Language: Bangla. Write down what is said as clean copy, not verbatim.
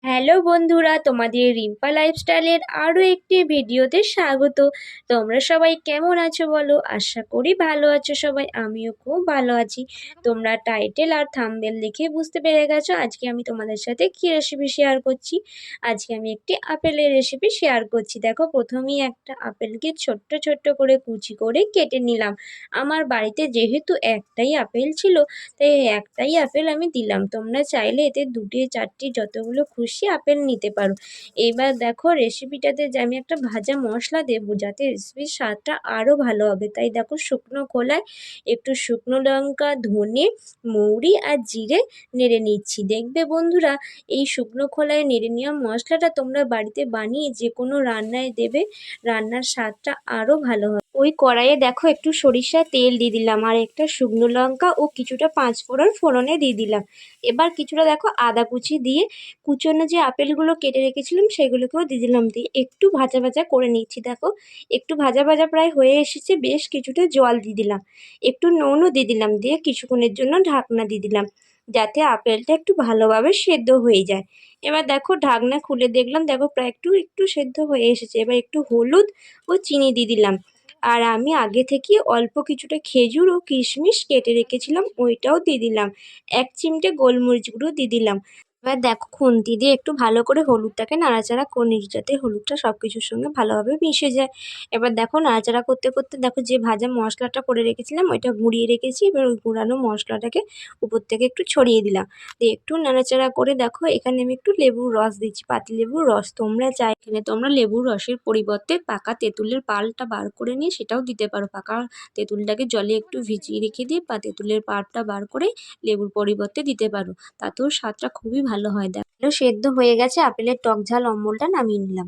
হ্যালো বন্ধুরা, তোমাদের রিম্পা লাইফস্টাইলের আরও একটি ভিডিওতে স্বাগত। তোমরা সবাই কেমন আছো বলো? আশা করি ভালো আছো সবাই, আমিও খুব ভালো আছি। তোমরা টাইটেল আর থাম্বনেল দেখে বুঝতে পেরে গেছো আজকে আমি তোমাদের সাথে কী রেসিপি শেয়ার করছি। আজকে আমি একটি আপেলের রেসিপি শেয়ার করছি। দেখো, প্রথমেই একটা আপেলকে ছোট্ট ছোট্ট করে কুচি করে কেটে নিলাম। আমার বাড়িতে যেহেতু একটাই আপেল ছিল, তাই একটাই আপেল আমি দিলাম। তোমরা চাইলে এতে দুটি চারটি যতগুলো খুশি আপেল নিতে পারো। এবার দেখো, রেসিপিটাতে যে আমি একটা ভাজা মশলা দেবো যাতে রেসিপির স্বাদটা আরও ভালো হবে, তাই দেখো শুকনো খোলায় একটু শুকনো লঙ্কা, ধনে, মৌরি আর জিরে নেড়ে নিচ্ছি। দেখবে বন্ধুরা, এই শুকনো খোলায় নেড়ে নেওয়া মশলাটা তোমরা বাড়িতে বানিয়ে যে কোনো রান্নায় দেবে, রান্নার স্বাদটা আরও ভালো হবে। ওই কড়াইয়ে দেখো একটু সরিষার তেল দিয়ে দিলাম, আর একটা শুকনো লঙ্কা ও কিছুটা পাঁচফোড়ন ফোড়নে দিয়ে দিলাম। এবার কিছুটা দেখো আদা কুচি দিয়ে কুচনো যে আপেলগুলো কেটে রেখেছিলাম সেগুলোকেও দিয়ে দিলাম, দিয়ে একটু ভাজা ভাজা করে নিচ্ছি। দেখো একটু ভাজা ভাজা প্রায় হয়ে এসেছে, বেশ কিছুটা জল দিয়ে দিলাম, একটু নুনও দিয়ে দিলাম, দিয়ে কিছুক্ষণের জন্য ঢাকনা দিয়ে দিলাম যাতে আপেলটা একটু ভালোভাবে সেদ্ধ হয়ে যায়। এবার দেখো ঢাকনা খুলে দেখলাম, দেখো প্রায় একটু একটু সেদ্ধ হয়ে এসেছে। এবার একটু হলুদ ও চিনি দিয়ে দিলাম, আর আমি আগে থেকে অল্প কিছুটা খেজুর ও কিশমিশ কেটে রেখেছিলাম ওইটাও দিয়ে দিলাম। এক চিমটে গোলমরিচ গুঁড়ো দিয়ে দিলাম। এবার দেখো খুন্তি দিয়ে একটু ভালো করে হলুদটাকে নাড়াচাড়া করে নিচ্ছি যাতে হলুদটা সব কিছুর সঙ্গে ভালোভাবে মিশে যায়। এবার দেখো নাড়াচাড়া করতে করতে দেখো যে ভাজা মশলাটা করে রেখেছিলাম ওইটা গুঁড়িয়ে রেখেছি, এবার ওই গুঁড়ানো মশলাটাকে উপর থেকে একটু ছড়িয়ে দিলাম, দিয়ে একটু নাড়াচাড়া করে দেখো এখানে আমি একটু লেবুর রস দিচ্ছি, পাতিলেবুর রস। তোমরা চাই এখানে তোমরা লেবুর রসের পরিবর্তে পাকা তেঁতুলের পাল্পটা বার করে নিয়ে সেটাও দিতে পারো। পাকা তেঁতুলটাকে জলে একটু ভিজিয়ে রেখে দিয়ে তেঁতুলের পাল্পটা বার করে লেবুর পরিবর্তে দিতে পারো, তাতেও স্বাদটা খুবই ভালো হয়। দেখো সেদ্ধ হয়ে গেছে, আপেলের টক ঝাল অম্বলটা নামিয়ে নিলাম।